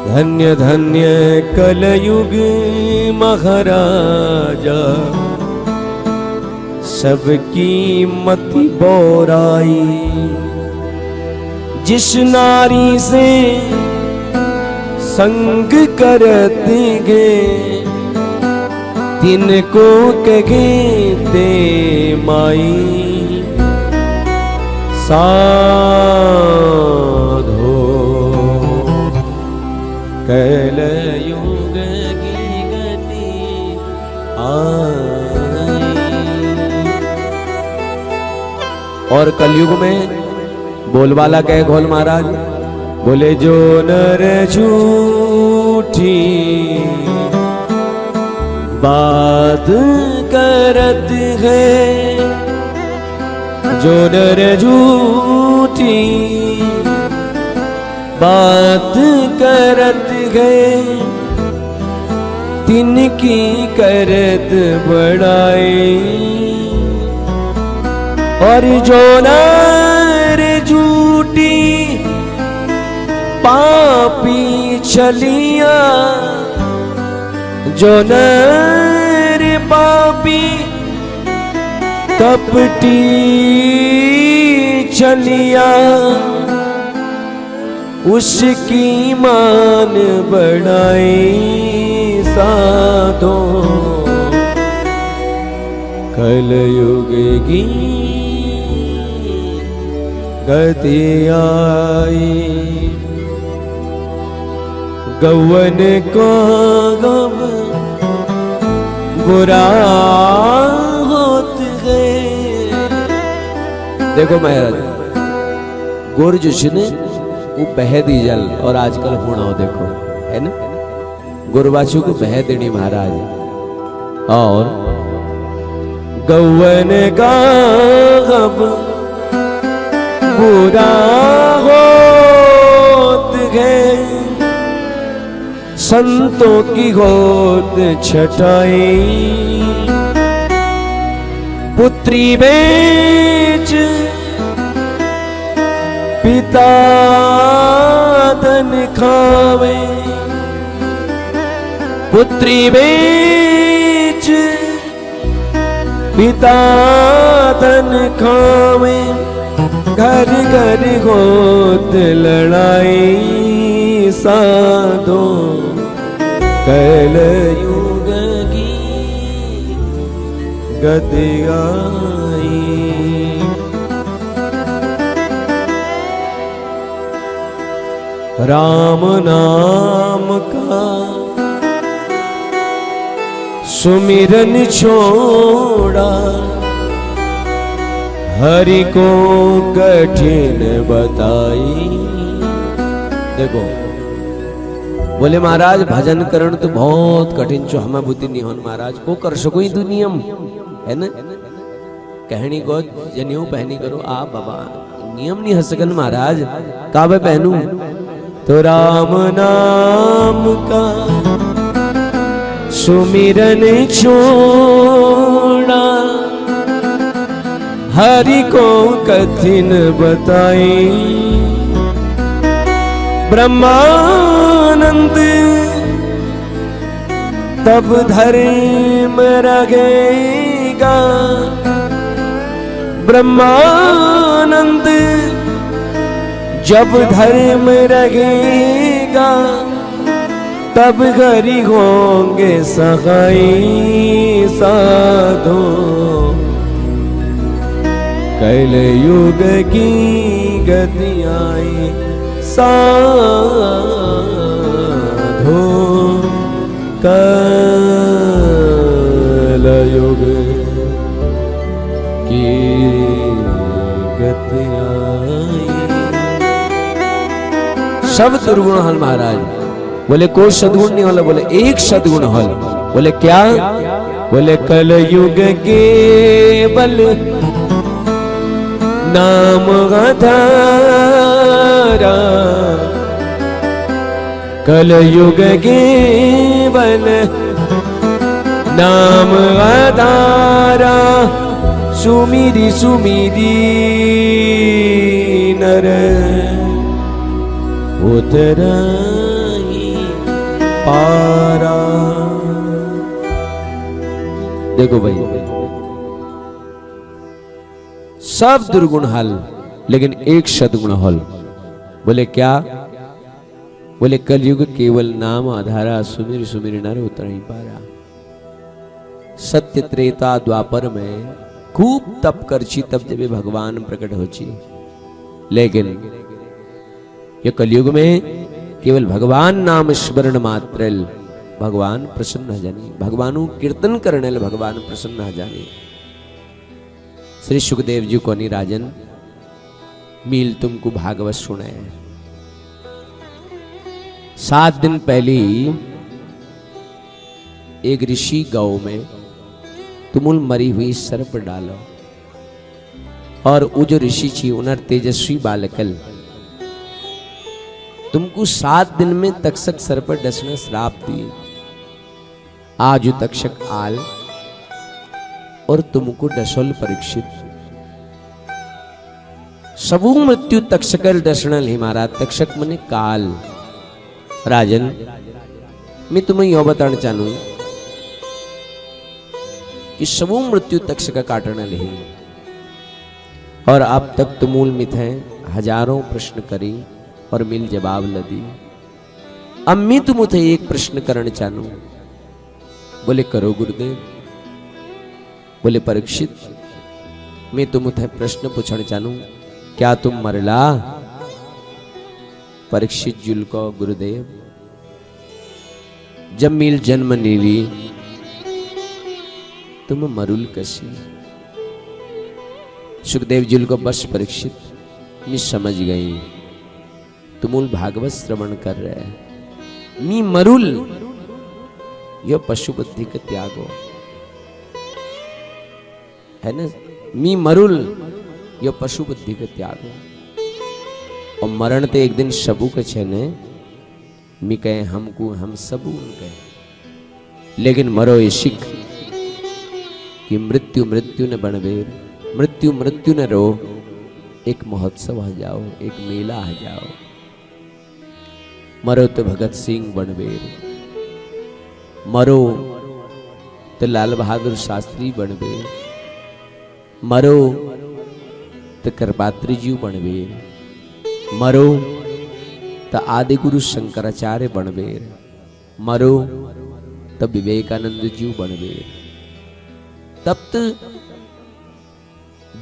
धन्य धन्य कलयुग महाराजा, सबकी मति बोराई। जिस नारी से संग करते गे, तिनको कहे ते माई। साधो कलयुग की गति आई। और कलयुग में बोलबाला कहे घोल महाराज, बोले जो नर झूठी बात करत है, जो नर झूठी बात करत है, तिनकी करत बड़ाई। और जो नर झूठी पापी छलिया, जो नर पापी कपटी छलिया, उसकी मान बढ़ाई। साधो कलयुग की गति आई। गौवन को गव बुरा होत गए। देखो महाराज, गोर जो ने वो बह दी जल, और आजकल होना हो देखो है ना, गुरबाचू को बह देनी महाराज। और गौवन का गव बुरा होत गए, संतों की गोद छटाई। पुत्री बेच पिता धन खावे, पुत्री बेच पिता धन खावे, घर घर गोद लड़ाई। साधो कलयुग की गति आई। राम नाम का सुमिरन छोड़ा, हरि को कठिन बताई। देखो बोले महाराज भजन करण तो बहुत कठिन छो, हमें बुद्धि नहीं होन महाराज को कर सको ही नियम है ना। कहनी को जनियो पहनी करो आप बाबा, नियम नहीं हसकन महाराज काबे पहनू। तो राम नाम का सुमिरन छोड़ा, हरि को कठिन बताई। ब्रह्मानंद तब धर्म रहेगा, ब्रह्मानंद जब धर्म रहेगा, तब हरि होंगे सहाई। साधो कलयुग की गति आई। साधो कलयुग की गति आई। सब दुर्गुण हल महाराज, बोले कोई सद्गुण नहीं होला, बोले एक सद्गुण हल। बोले क्या? बोले कलयुग केवल नाम आधारा, कलयुग केवल नाम आधारा। सुमिरी सुमिरी नर उतराई। पारा। देखो भाई, सब दुर्गुण हल, लेकिन एक सदगुण हल। बोले क्या? बोले कलयुग केवल नाम आधारा, सुमिर सुमिर नर उतर नहीं पारा। सत्य त्रेता द्वापर में खूब तप करची, तब जब भगवान प्रकट होची। लेकिन ये कलयुग में केवल भगवान नाम स्मरण मात्र भगवान प्रसन्न ह जानी, भगवानु कीर्तन करने भगवान प्रसन्न ह जानी। श्री सुखदेव जी को राजन मील तुमको भागवत सुने। 7 दिन पहले एक ऋषि गौ में तुमुल मरी हुई सर्प डालो, और वो जो ऋषि छी उनर तेजस्वी बालकल तुमको 7 दिन में तक्षक सर्प डसना श्राप दिए। आज तक्षक आल और तुमको डसोल परीक्षित। सबू मृत्यु तक्षकल डसनल ही मारा। तक्षक मने काल। राजन मैं तुम्हें यो बताना चाहूं कि सबू मृत्यु तक्षक काटनल ही, और अब तक तुमूल मिथ हैं, हजारों प्रश्न करी और मिल जवाब न दी। अब मैं तुमसे एक प्रश्न करना चाहूं। बोले करो गुरुदेव। बोले परीक्षित, मैं तुमसे प्रश्न पूछना चाहूं, क्या तुम मरला? परीक्षित जुल को गुरुदेव, जब मील जन्म नीली तुम मरुल कसी। सुखदेव जुल को बस परीक्षित, मैं समझ गई तुमुल भागवत श्रवण कर रहे। मी मरुल यो पशु बुद्धि का त्यागो है ना। मी मरुल यो पशु बुद्धि का त्यागो। और मरण ते एक दिन सबू के छेने। मी कहे हमको, हम सबू कहे, लेकिन मरो ये सिख कि मृत्यु मृत्यु न बनवेर, मृत्यु मृत्यु न रो। एक महोत्सव आ जाओ, एक मेला आ जाओ। मरो तो भगत सिंह बनवेर, मरो तो लाल बहादुर शास्त्री बनवेर, मरो तो कृपात्री जी बनवेर, मरो तो आदि गुरु शंकराचार्य बनवेर, मरो तो विवेकानंद जी बनवेर। तब तो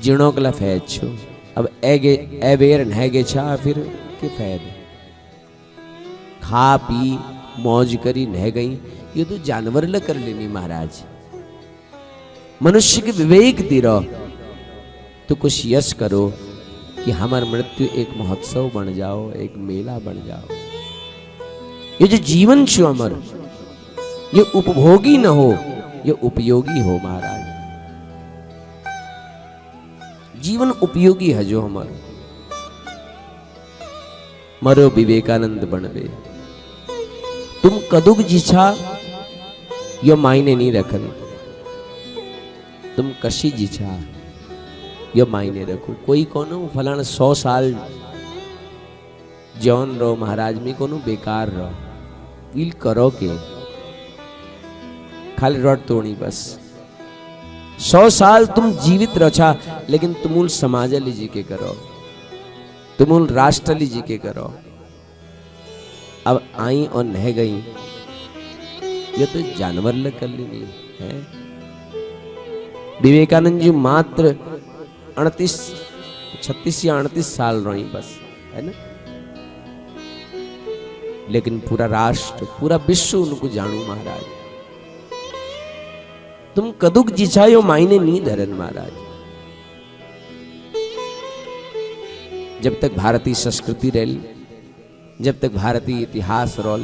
जिणों कला फैद छो। अब एवेर नहगे छा फिर के फैद। खा पी मौज करी नह गई, ये तो जानवर ल कर लेनी महाराज। मनुष्य के विवेक दी रहो तो कुछ यश करो कि हमार मृत्यु एक महोत्सव बन जाओ, एक मेला बन जाओ। ये जो जीवन छो अमर, ये उपभोगी न हो, ये उपयोगी हो महाराज। जीवन उपयोगी है जो हमार। मरो विवेकानंद बनवे। तुम कदुक जिछा यो मायने नहीं रखन। तुम कशी जिछा यो मायने रखो। कोई कोनो फलाना 100 साल जौन रहो महाराज, में कोनो बेकार रहो। फील करो के खाली रट तोड़ी बस। 100 साल तुम जीवित रचा, लेकिन तुमुल समाज लीजिए के करो, तुमुल राष्ट्र लीजिए के करो। अब आई और नह गई, ये तो जानवर ल कर लेनी है। विवेकानंद जी मात्र 36 या 38 साल रही बस, है ना। लेकिन पूरा राष्ट्र, पूरा विश्व उनको जानू महाराज। तुम कदुक जिछायो मायने नहीं धरन महाराज। जब तक भारतीय संस्कृति रही, जब तक भारतीय इतिहास रोल,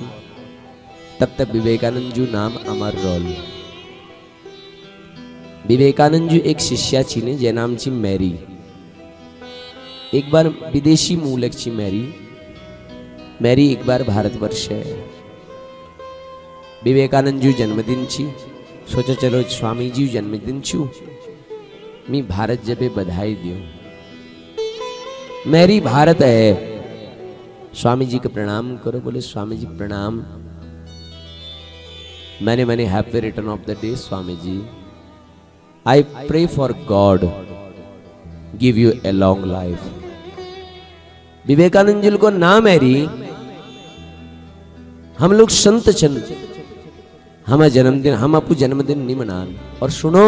तब तक विवेकानंद जी नाम अमर रोल। विवेकानंद जी एक शिष्या छी ने जे नाम छी मैरी। एक बार विदेशी मूलक छी मैरी एक बार भारतवर्ष है। विवेकानंद जी जन्मदिन छी। सोचो चलो स्वामी जी जन्मदिन छू, मी भारत जबे बधाई दियो। मैरी भारत है, स्वामी जी को प्रणाम करो। बोले स्वामी जी प्रणाम। many happy return of the day, Swami ji. I pray for God give you a long life. Vivekananda ji को नाम है री, हम लोग संत चन, हम जन्मदिन, हम अपू जन्मदिन नहीं मनान। और सुनो,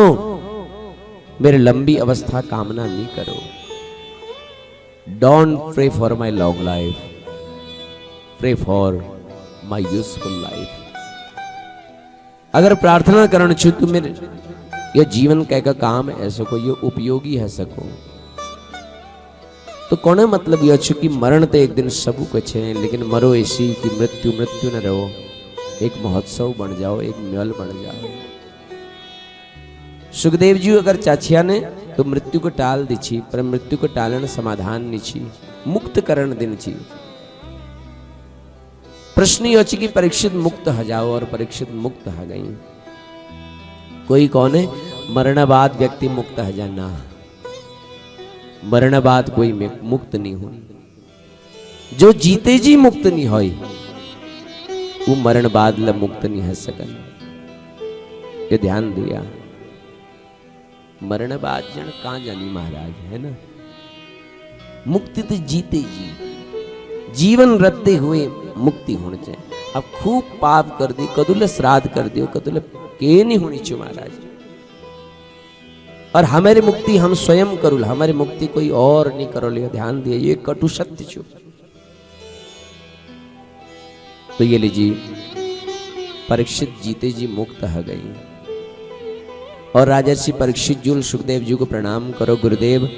मेरे लंबी अवस्था कामना नहीं करो। Don't pray for my long life, pray for my useful life. अगर प्रार्थना करण छु तो मेरे यह जीवन का काम ऐसा को ये उपयोगी है सको, तो कौन मतलब यह छु कि मरण तो एक दिन सबू को छे, लेकिन मरो ऐसी कि मृत्यु मृत्यु न रहो, एक महोत्सव बन जाओ, एक मेल बन जाओ। सुखदेव जी अगर चाचिया ने तो मृत्यु को टाल दी छी, पर मृत्यु को टालन समाधान नहीं छी, मुक्त करण दिन छी। प्रश्न यह कि परीक्षित मुक्त हो जाओ, और परीक्षित मुक्त हो गई। कोई कौन है मरण बाद व्यक्ति मुक्त हो जाना, मरण बाद कोई मुक्त नहीं हो। जो जीते जी मुक्त नहीं होई, वो मरण बाद ल मुक्त नहीं है सकन। ये ध्यान दिया, मरण बाद जन कहां जानी महाराज, है ना। मुक्ति तो जीते जी, जीवन रखते हुए मुक्ति होनी चाहिए। अब खूब पाप कर दी, कदुल श्राद्ध कर दियो, कदुल के नहीं होनी चाहिए महाराज। और हमारी मुक्ति हम स्वयं करुल, हमारी मुक्ति कोई और नहीं करो। लियो ध्यान दिए, ये कटु सत्य छो। तो ये लीजिए, परीक्षित जीते जी मुक्त हो गई। और राजर्षि परीक्षित जी सुखदेव जी को प्रणाम करो, गुरुदेव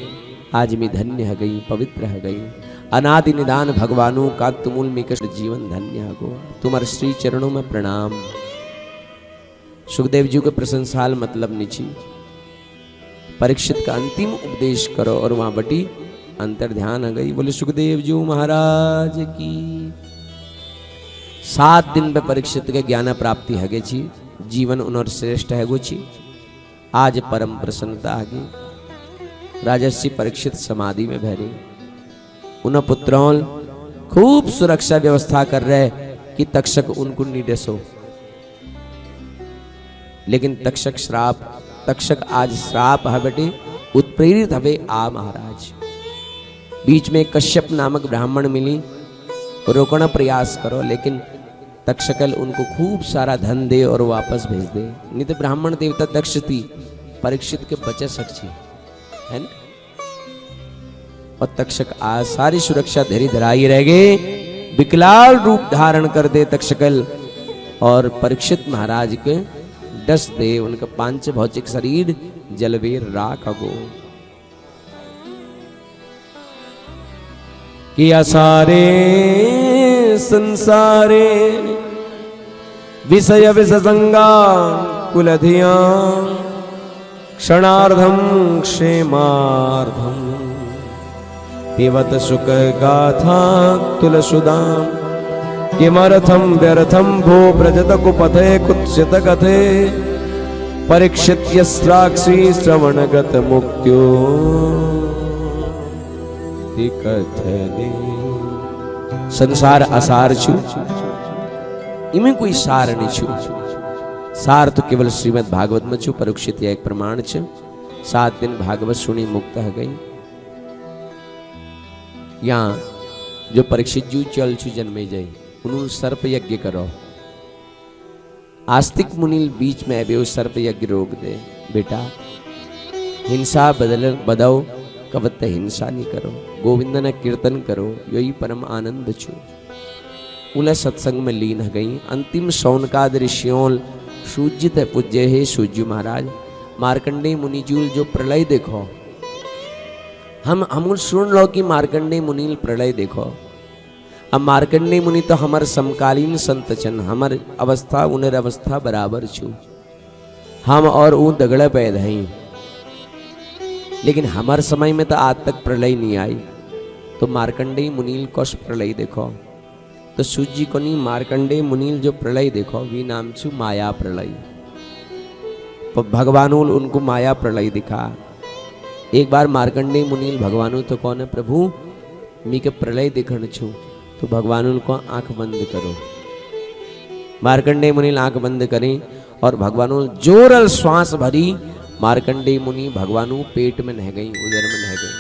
आज मैं धन्य हो गई, पवित्र हो गई। अनादि निदान भगवानों का तुमुल में कृष्ण जीवन धन्य हो। तुम्हारे श्री चरणों में प्रणाम। सुखदेव जी को प्रशंसाल मतलब नीची, परीक्षित का अंतिम उपदेश करो। और वहां बटी अंतर ध्यान आ गई। बोले सुखदेव जी महाराज की। 7 दिन पे परीक्षित के ज्ञान प्राप्ति हगे छी, जीवन उन्होंने श्रेष्ठ है गो छी। आज परम प्रसन्नता आगे। राजर्षि परीक्षित समाधि में भरे, उन पुत्रों खूब सुरक्षा व्यवस्था कर रहे कि तक्षक उनको नहीं डसो। लेकिन तक्षक आज श्राप है बेटे, उत्प्रेरित हवे आ महाराज। बीच में कश्यप नामक ब्राह्मण मिली, रोकना प्रयास करो, लेकिन तक्षकल उनको खूब सारा धन दे और वापस भेज दे। नहीं तो ब्राह्मण देवता दक्ष थी, परीक्षित के बचे सकती है ना। और तक्षक आज सारी सुरक्षा धैर्य धराई रह गए, विकराल रूप धारण कर दे तक्षकल, और परीक्षित महाराज के डस दे। उनका पांच भौतिक शरीर जलवीर राख गो। किया सारे संसारे विषय विसंगा कुलधिया, क्षणार्धम क्षेमार्धम पिबत सुख गाथा तुलसुदाम। किमर्थम व्यर्थम भो व्रजत कुपथे कुत्सित कथे, परीक्षित यस्राक्षी श्रवणगत मुक्त्यो कथने। संसार असार छु, इमें कोई सार नहीं छु। सार तो केवल श्रीमद् भागवत में छु। परीक्षित एक प्रमाण छ। 7 दिन भागवत सुनी मुक्त हो गई। यहाँ जो परीक्षित जू चल छु जन्मे जाई, उन्होंने सर्प यज्ञ करो। आस्तिक मुनील बीच में अभी सर्प यज्ञ रोक दे। बेटा हिंसा बदलो, कवत हिंसा नहीं करो, गोविंद न कीर्तन करो, यही परम आनंद छु। उला सत्संग में लीन हो गई। अंतिम शौनकाद ऋषियों सूजित पूज्य है सूर्य महाराज। मार्कंडेय मुनिजूल जो प्रलय देखो, हम सुन लो कि मार्कंडेय मुनील प्रलय देखो। अब मार्कंडेय मुनि तो हमार समकालीन संत चन, हमार अवस्था उनर अवस्था बराबर छु। हम और वो दगड़ा पैद हैं, लेकिन हमार समय में तो आज तक प्रलय नहीं आई। तो मार्कंडेय मुनील कौश प्रलय देखो। तो सूजी को नहीं, मार्कंडेय मुनील जो प्रलय देखो वी नाम छु माया प्रलय। तो भगवानु उनको माया प्रलय दिखा। एक बार मार्कंडेय मुनील भगवानु तो कौन है, प्रभु मी के प्रलय दिखण छु। तो भगवान उनको आंख बंद करो। मार्कंडेय मुनि आंख बंद करी और भगवानु जोरल श्वास भरी मार्कंडेय मुनि भगवानु पेट में नह गई, उदर में नह गई।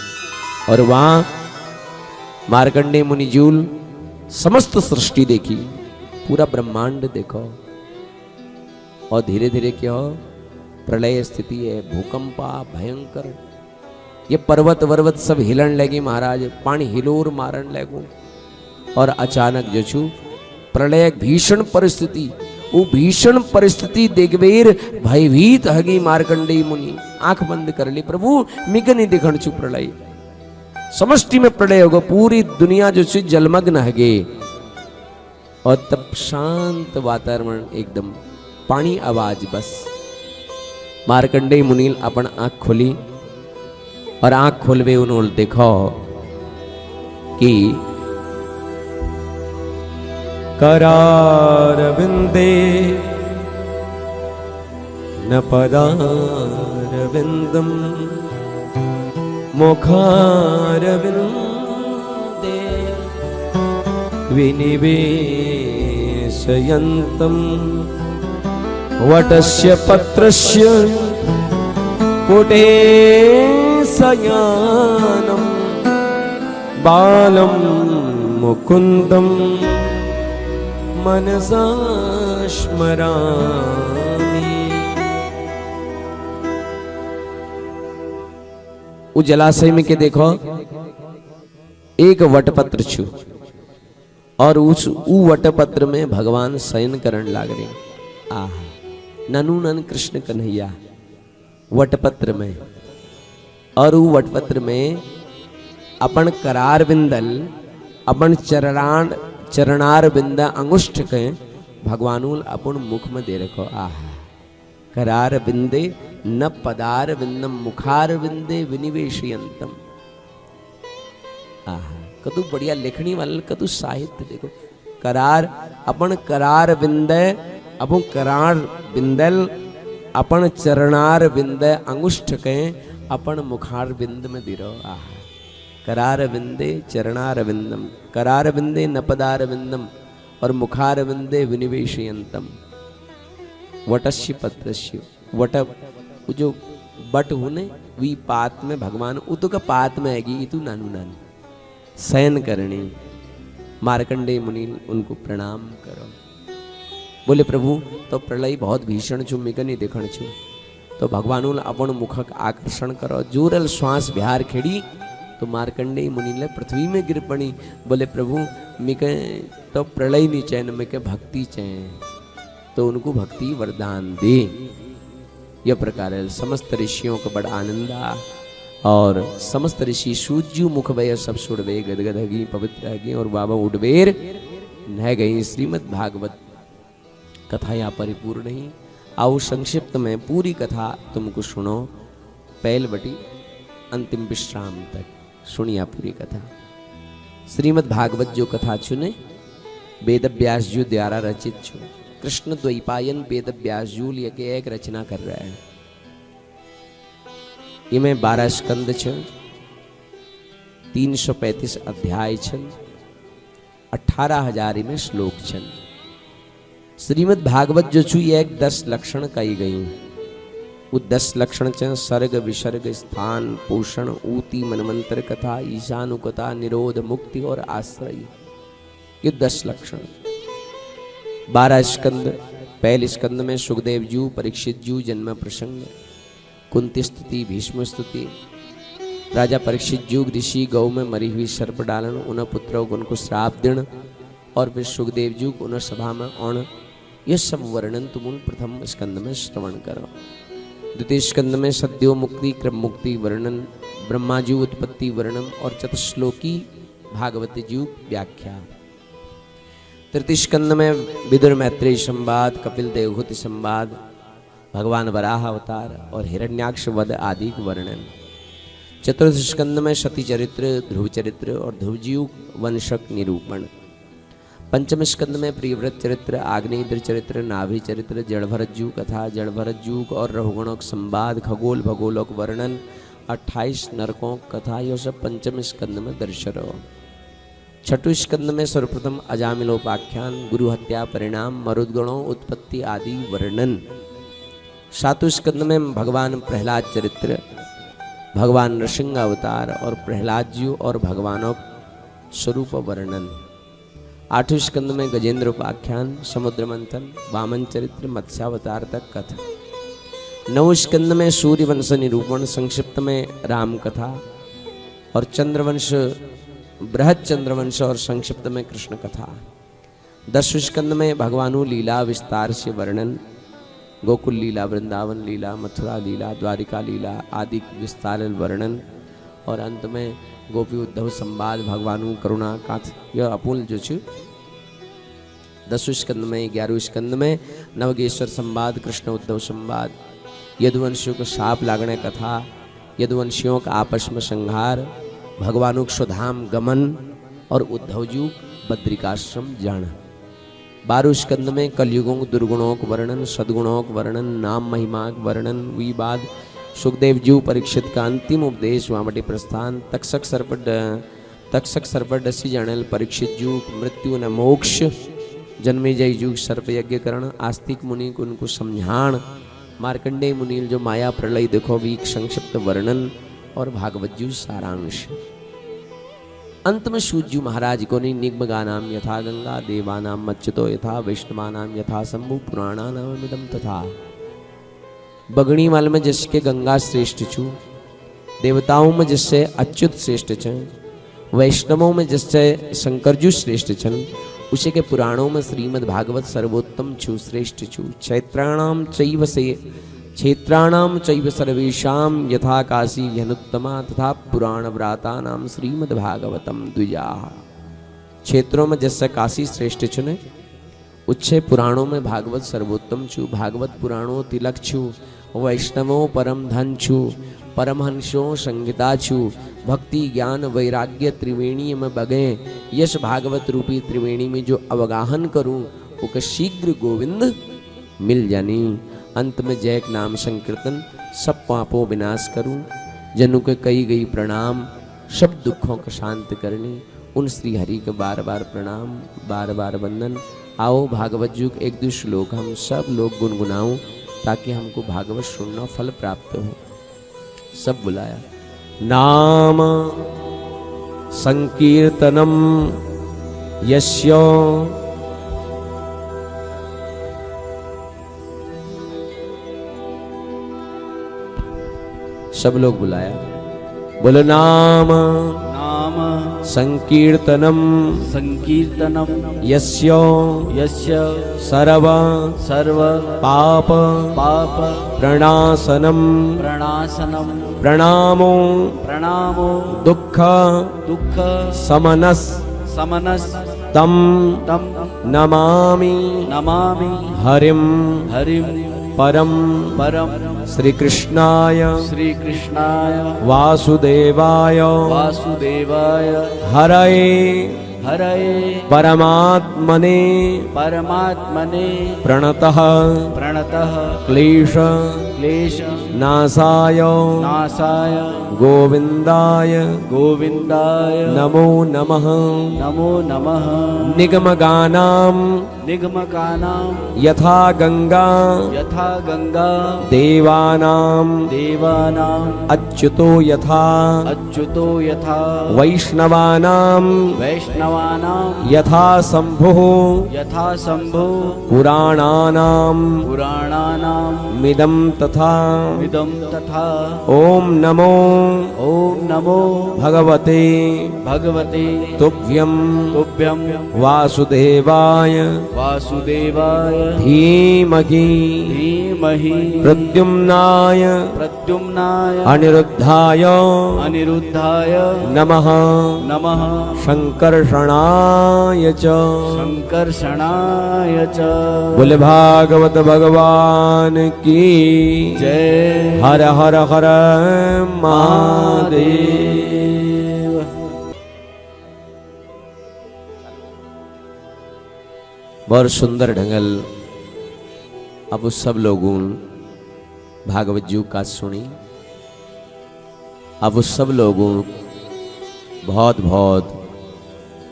और वहां मार्कंडेय मुनि जूल समस्त सृष्टि देखी, पूरा ब्रह्मांड देखो। और धीरे धीरे क्या हो, प्रलय स्थिति है, भूकंपा भयंकर, ये पर्वत वर्वत सब हिलन लगी महाराज, पानी हिलोर मारन लगू। और अचानक जो छू प्रलय भीषण परिस्थिति, वो भीषण परिस्थिति देखबेर भयभीत हगी मार्कंडेय मुनि, आंख बंद कर ली। प्रभु मिग नहीं दिखण छू प्रलय, समष्टि में प्रलय होगा, पूरी दुनिया जो छू जलमग्न हगे। और तब शांत वातावरण एकदम, पानी आवाज बस। मार्कंडेय मुनि अपन आंख खोली और आंख खोलवे उन्होंने देखो कि करारविंदे न पदारविंदम मुखारविंदे विनिवेशयन्तम् वटस्य पत्रस्य पुटे शयानं बालं मुकुन्दं मनसा स्मरामि। वो जलाशय में के देखो एक वटपत्र छु, और उस वटपत्र में भगवान शयन करण लाग रहे। आह, ननु नन कृष्ण कन्हैया वटपत्र में, और वो वटपत्र में अपन करार बिंदल, अपन चरणार बिंद अंगुष्ठ के भगवानुल अपन मुख में दे रखो। आह, करार बिंदे न पदार बिंदम मुखार बिंदे विनिवेशयंतम। आह, कतु बढ़िया लेखनी वाला, कतु साहित्य देखो। करार अपन करार बिंदे, अपन करार बिंदल, अपन चरणार बिंद अंगुष्ठ के अपन मुखार बिंद में दिरो। आह, करार बिंदे चरणार बिंदम, करार बिंदे नपदार बिंदम और मुखार बिंदे विनिवेशयंतम। वटस्य पत्रस्य, वट जो बट होने वी पात में भगवान उतु का पात में आएगी, इतु नानू नानी शयन करनी। मार्कंडेय मुनि उनको प्रणाम करो। बोले प्रभु तो प्रलय बहुत भीषण छु, मिक नहीं देखण छु, तो भगवानु अपन मुखक आकर्षण करो। जोरल श्वास बिहार खेड़ी तो मार्कंडेय मुनि ने पृथ्वी में गिर पड़ी। बोले प्रभु मिके तो प्रलय नहीं चैन, मिके भक्ति चैन, तो उनको भक्ति वरदान दे। यह प्रकार है। समस्त ऋषियों को बड़ा आनंद आ, और समस्त ऋषि सूज्यू मुख भय सब सुड़वे, गदगद हगी पवित्र हगी और बाबा उडबेर नह गई। श्रीमद् भागवत कथा यहाँ परिपूर्ण नहीं। आओ संक्षिप्त में पूरी कथा तुमको सुनो, पहल बटी अंतिम विश्राम तक सुनिया पूरी कथा। श्रीमद् भागवत जो कथा चुने वेद व्यास जी द्वारा रचित छु। कृष्ण द्वैपायन वेद व्यास जी एक रचना कर रहा है। इनमें 12 स्कंद छ, 335 अध्याय छन, 18,000 में श्लोक छन। श्रीमद् भागवत जो छु एक 10 लक्षण कही गई। वो 10 लक्षण छ सर्ग विसर्ग स्थान पोषण ऊती मनमंत्र कथा ईशानु कथा निरोध मुक्ति और आश्रय, ये 10 लक्षण। 12 स्कंद। पहले स्कंद में सुखदेव जी परीक्षित जी जन्म प्रसंग, कुंती स्तुति भीष्म स्तुति, राजा परीक्षित जी ऋषि गौ में मरी हुई सर्प डालन, उन पुत्रों को उनको श्राप देन, और फिर सुखदेव जी को उन सभा में औण। यह सब वर्णन तुम प्रथम स्कंद में श्रवण करो। द्वितीय स्कंद में सद्यो मुक्ति क्रम मुक्ति वर्णन, ब्रह्मा जी उत्पत्ति वर्णन और चतुश्लोकी भागवत जी व्याख्या। तृतीय स्कंद में विदुर मैत्रेय संवाद, कपिल देवहूति संवाद, भगवान वराह अवतार और हिरण्याक्ष वध आदि वर्णन। चतुर्थ स्कंद में सती चरित्र, ध्रुव चरित्र और ध्रुवजीव वंशक निरूपण। पंचम स्कंद में प्रियव्रत चरित्र, आग्नेयद्र चरित्र, नाभि चरित्र, जड़भरतजू कथा, जड़भरतजूक और रहुगणों संवाद, खगोल भगोलोक वर्णन, 28 नरकों कथा, यह सब पंचम स्कंद में दर्शन हो। छठु स्कंद में सर्वप्रथम अजामिलोपाख्यान, गुरु हत्या परिणाम, मरुद्गणों उत्पत्ति आदि वर्णन। सातु स्कंद में भगवान प्रहलाद चरित्र, भगवान नृसिंह अवतार और प्रहलाद जी और भगवानों स्वरूप वर्णन। आठवें स्कंद में गजेंद्र उपाख्यान, समुद्र मंथन, वामन चरित्र, मत्स्यावतार तक कथा। नौ स्कंद में सूर्यवंश निरूपण, संक्षिप्त में राम कथा और चंद्रवंश, बृहद चंद्रवंश और संक्षिप्त में कृष्ण कथा। 10वें स्कंद में भगवानु लीला विस्तार से वर्णन, गोकुल लीला, वृंदावन लीला, मथुरा लीला, द्वारिका लीला आदि विस्तार वर्णन। और अंत में गोपी उद्धव संवाद, भगवानु करुणा काथ, यह अपूल जो छ। 10वें स्कंद में 11वें स्कंद में नवगेश्वर संवाद, कृष्ण उद्धव संवाद, यदुवंशियों को शाप लागने कथा, यदुवंशियों का आपस में संहार, भगवानु स्वधाम गमन और उद्धवजू बद्रिकाश्रम जान। 12वें स्कंद में कलयुगों दुर्गुणों का वर्णन, सद्गुणों का वर्णन, नाम महिमा का वर्णन, विवाद, सुखदेव जी परीक्षित का अंतिम उपदेश, वामटी प्रस्थान, तक्षक सर्पडसी जानल परीक्षित जुग, मृत्यु न मोक्ष, जन्मेजय जुग सर्पयज्ञ करण, आस्तिक मुनि को उनको समझाण, मार्कंडेय मुनील जो माया प्रलय देखो वीक संक्षिप्त वर्णन और भागवत जी सारांश। अंत में सूज्यू महाराज को निगमगानाम यथा गंगा, देवानाम मच्युतो यथा, वैष्णवानाम यथा शंभु, पुराणानामिदं तथा। बगणीवाल में जिसके गंगा श्रेष्ठ छु, देवताओं में जिससे अच्युत श्रेष्ठ छन, वैष्णवों में जिससे शंकरजू श्रेष्ठ छन, उसे के पुराणों में श्रीमद् भागवत सर्वोत्तम छु, श्रेष्ठ छु। क्षेत्राणाम चैव सर्वेषां यथा काशी ह्यनुत्तमा, तथा पुराण व्रातानाम श्रीमद् भागवतम द्विजा। क्षेत्रों में जैसे काशी श्रेष्ठ चुने, उच्छे पुराणों में भागवत सर्वोत्तम छु। भागवत पुराणों तिलक छु, वैष्णवों परम धन छु, परमहंसों संगीता छु। भक्ति ज्ञान वैराग्य त्रिवेणी में बगे, यश भागवत रूपी त्रिवेणी में जो अवगाहन करूं, उके शीघ्र गोविंद मिल जानी। अंत में जय नाम संकीर्तन, सब पापों विनाश करूं, जनों के कई गई प्रणाम, सब दुखों का शांत करने, उन श्री हरि के बार बार प्रणाम, बार बार वंदन। आओ भागवत जी के एक दो श्लोक हम सब लोग गुनगुनाऊं, ताकि हमको भागवत सुनना फल प्राप्त हो। सब बुलाया। नाम संकीर्तनम यस्य, सब लोग बुलाया। बोलो नाम संकीर्तनम यस्य सर्व पाप प्रणाशनम प्रणामो दुख समनस तम नमामि हरिम परम श्री कृष्णाय वासुदेवाय हरये परमात्मने प्रणतः क्लेश नाशाय गोविंदाय नमो नमः निगमगानां यथा गंगा देवानां अच्युतो यथा वैष्णवानां यथा शंभुः पुराणानां मिदं तथा। ओम नमो भगवते तुभ्यं वासुदेवाय धीमहि प्रद्युम्नाय अनिरुद्धाय नमः संकर्षणाय च बोले भागवत भगवान की जय। हर हर हर महादेव। बहुत सुंदर ढंगल अब सब लोगों भागवत जी का सुनी। अब सब लोगों बहुत बहुत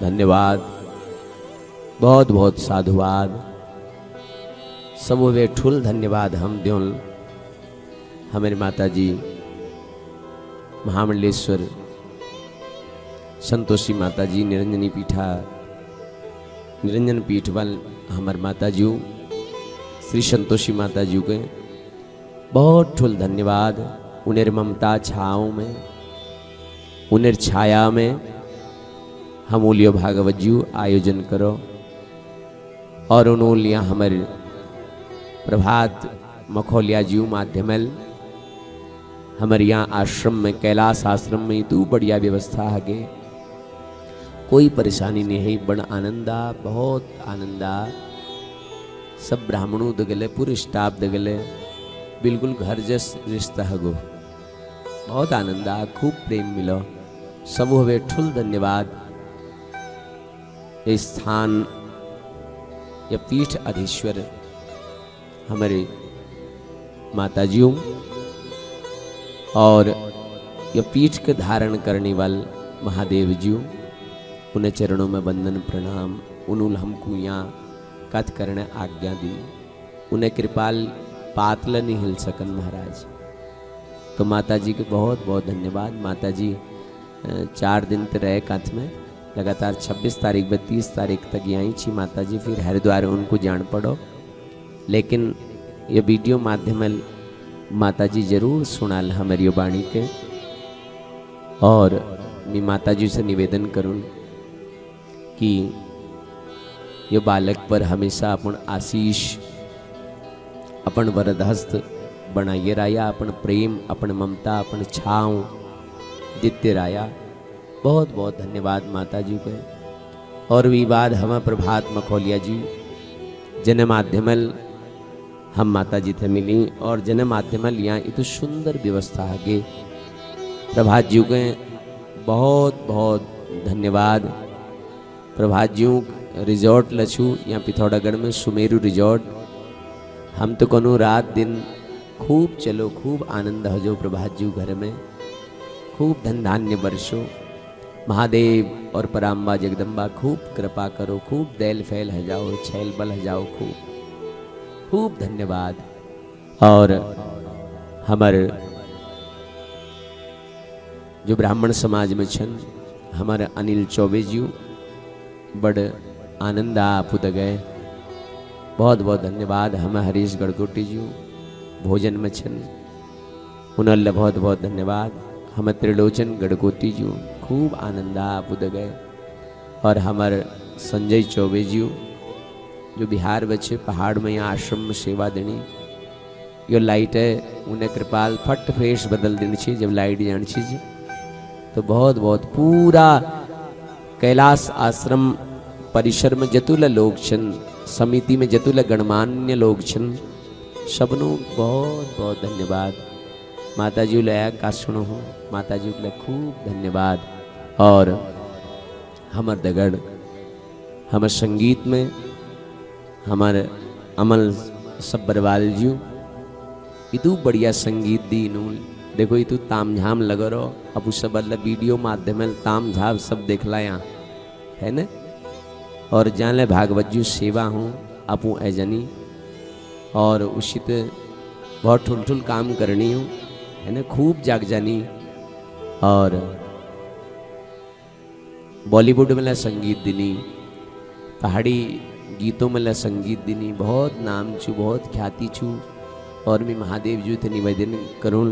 धन्यवाद, बहुत बहुत साधुवाद, सब वे ठुल धन्यवाद हम द्योल हमारी माता जी महामंडलेश्वर संतोषी माता जी निरंजनी पीठा निरंजन पीठ वाल हमार माता जी श्री संतोषी माता जी के बहुत ठुल धन्यवाद। उन्हें ममता छाओं में उन्हें छाया में हम उलियो भागवत जी आयोजन करो और उन्होंने हमारे प्रभात मखौलिया जी माध्यमल हमारे यहाँ आश्रम में कैलाश आश्रम में तो बढ़िया व्यवस्था है, कोई परेशानी नहीं है, बड़ आनंदा बहुत आनंदा। सब ब्राह्मणों दगले पूरे स्टाफ दगले बिल्कुल घर जस रिश्ता हगो, बहुत आनंदा, खूब प्रेम मिलो, सब हवे ठुल धन्यवाद। इस स्थान या पीठ अधीश्वर हमारे माता जी और यह पीठ के धारण करने वाले महादेव जी, उन्हें चरणों में वंदन प्रणाम। उन्होंने हमको यहाँ कथ करने आज्ञा दी, उन्हें कृपाल पातल नहीं हिल सकन महाराज। तो माता जी के बहुत बहुत धन्यवाद। माता जी 4 दिन तक रहे कथ में, लगातार 26 तारीख 32 तारीख तक यहीं छी माता जी, फिर हरिद्वार उनको जान पड़ो। लेकिन ये वीडियो माध्यम माता जी जरूर सुनाल हमारी वाणी के, और मैं माता जी से निवेदन करूँ कि ये बालक पर हमेशा अपन आशीष अपन वरदहस्त बनाइए राया, अपन प्रेम अपन ममता अपन छाँव दित्य राया। बहुत बहुत धन्यवाद माता जी के। और विवाद हम प्रभात मखौलिया जी जन माध्यमल हम माता जी थे मिली, और जन माध्यमल यहाँ इतनी सुंदर व्यवस्था है। प्रभात जी के बहुत बहुत धन्यवाद। प्रभात जी रिजॉर्ट लछू यहाँ पिथौरागढ़ में सुमेरु रिजॉर्ट, हम तो कोनो रात दिन खूब चलो, खूब आनंद हो जो प्रभात जी घर में, खूब धन धान्य वर्षो। महादेव और पराम्बा जगदम्बा खूब कृपा करो, खूब दैल फैल है जाओ, छैल बल है जाओ, खूब खूब धन्यवाद। और हमारे जो ब्राह्मण समाज में छन हमारे अनिल चौबे जी बड़ आनंद आपुत गए, बहुत बहुत धन्यवाद। हम हरीश गड़कोटी जी भोजन में छन, उन्हें बहुत बहुत धन्यवाद। हम त्रिलोचन गड़कोटी जी खूब आनंद आपुत गए। और हमारे संजय चौबे जी जो बिहार बच्चे पहाड़ में यहाँ आश्रम में सेवा देनी, यो लाइट है उन्हें कृपाल फट फेस बदल देनी चाहिए जब लाइट जान चाहिए। तो बहुत बहुत पूरा कैलाश आश्रम परिसर में जतुल लोग छन, समिति में जतुल गणमान्य लोग छन, सबनों बहुत बहुत धन्यवाद। माता जी लया का सुनो हो, माता जी ले खूब धन्यवाद। और हमर दगड़ हमर संगीत में हमारे अमल सब्बरवाल जी इतू बढ़िया संगीत दी नू, देखो इतू ताम झाम लगे रहो। अब उस सब वीडियो माध्यम ताम झाम सब देखला यहाँ है न। और जान भागवत जी सेवा हूँ अपू ऐजनी, और उचित बहुत ठुल ठुल काम करनी हूँ है ना, खूब जाग जानी। और बॉलीवुड में संगीत दिनी, पहाड़ी गीतों में संगीत दिनी, बहुत नाम छू बहुत ख्याति छू। और मैं महादेव जी थे निवेदन करूँ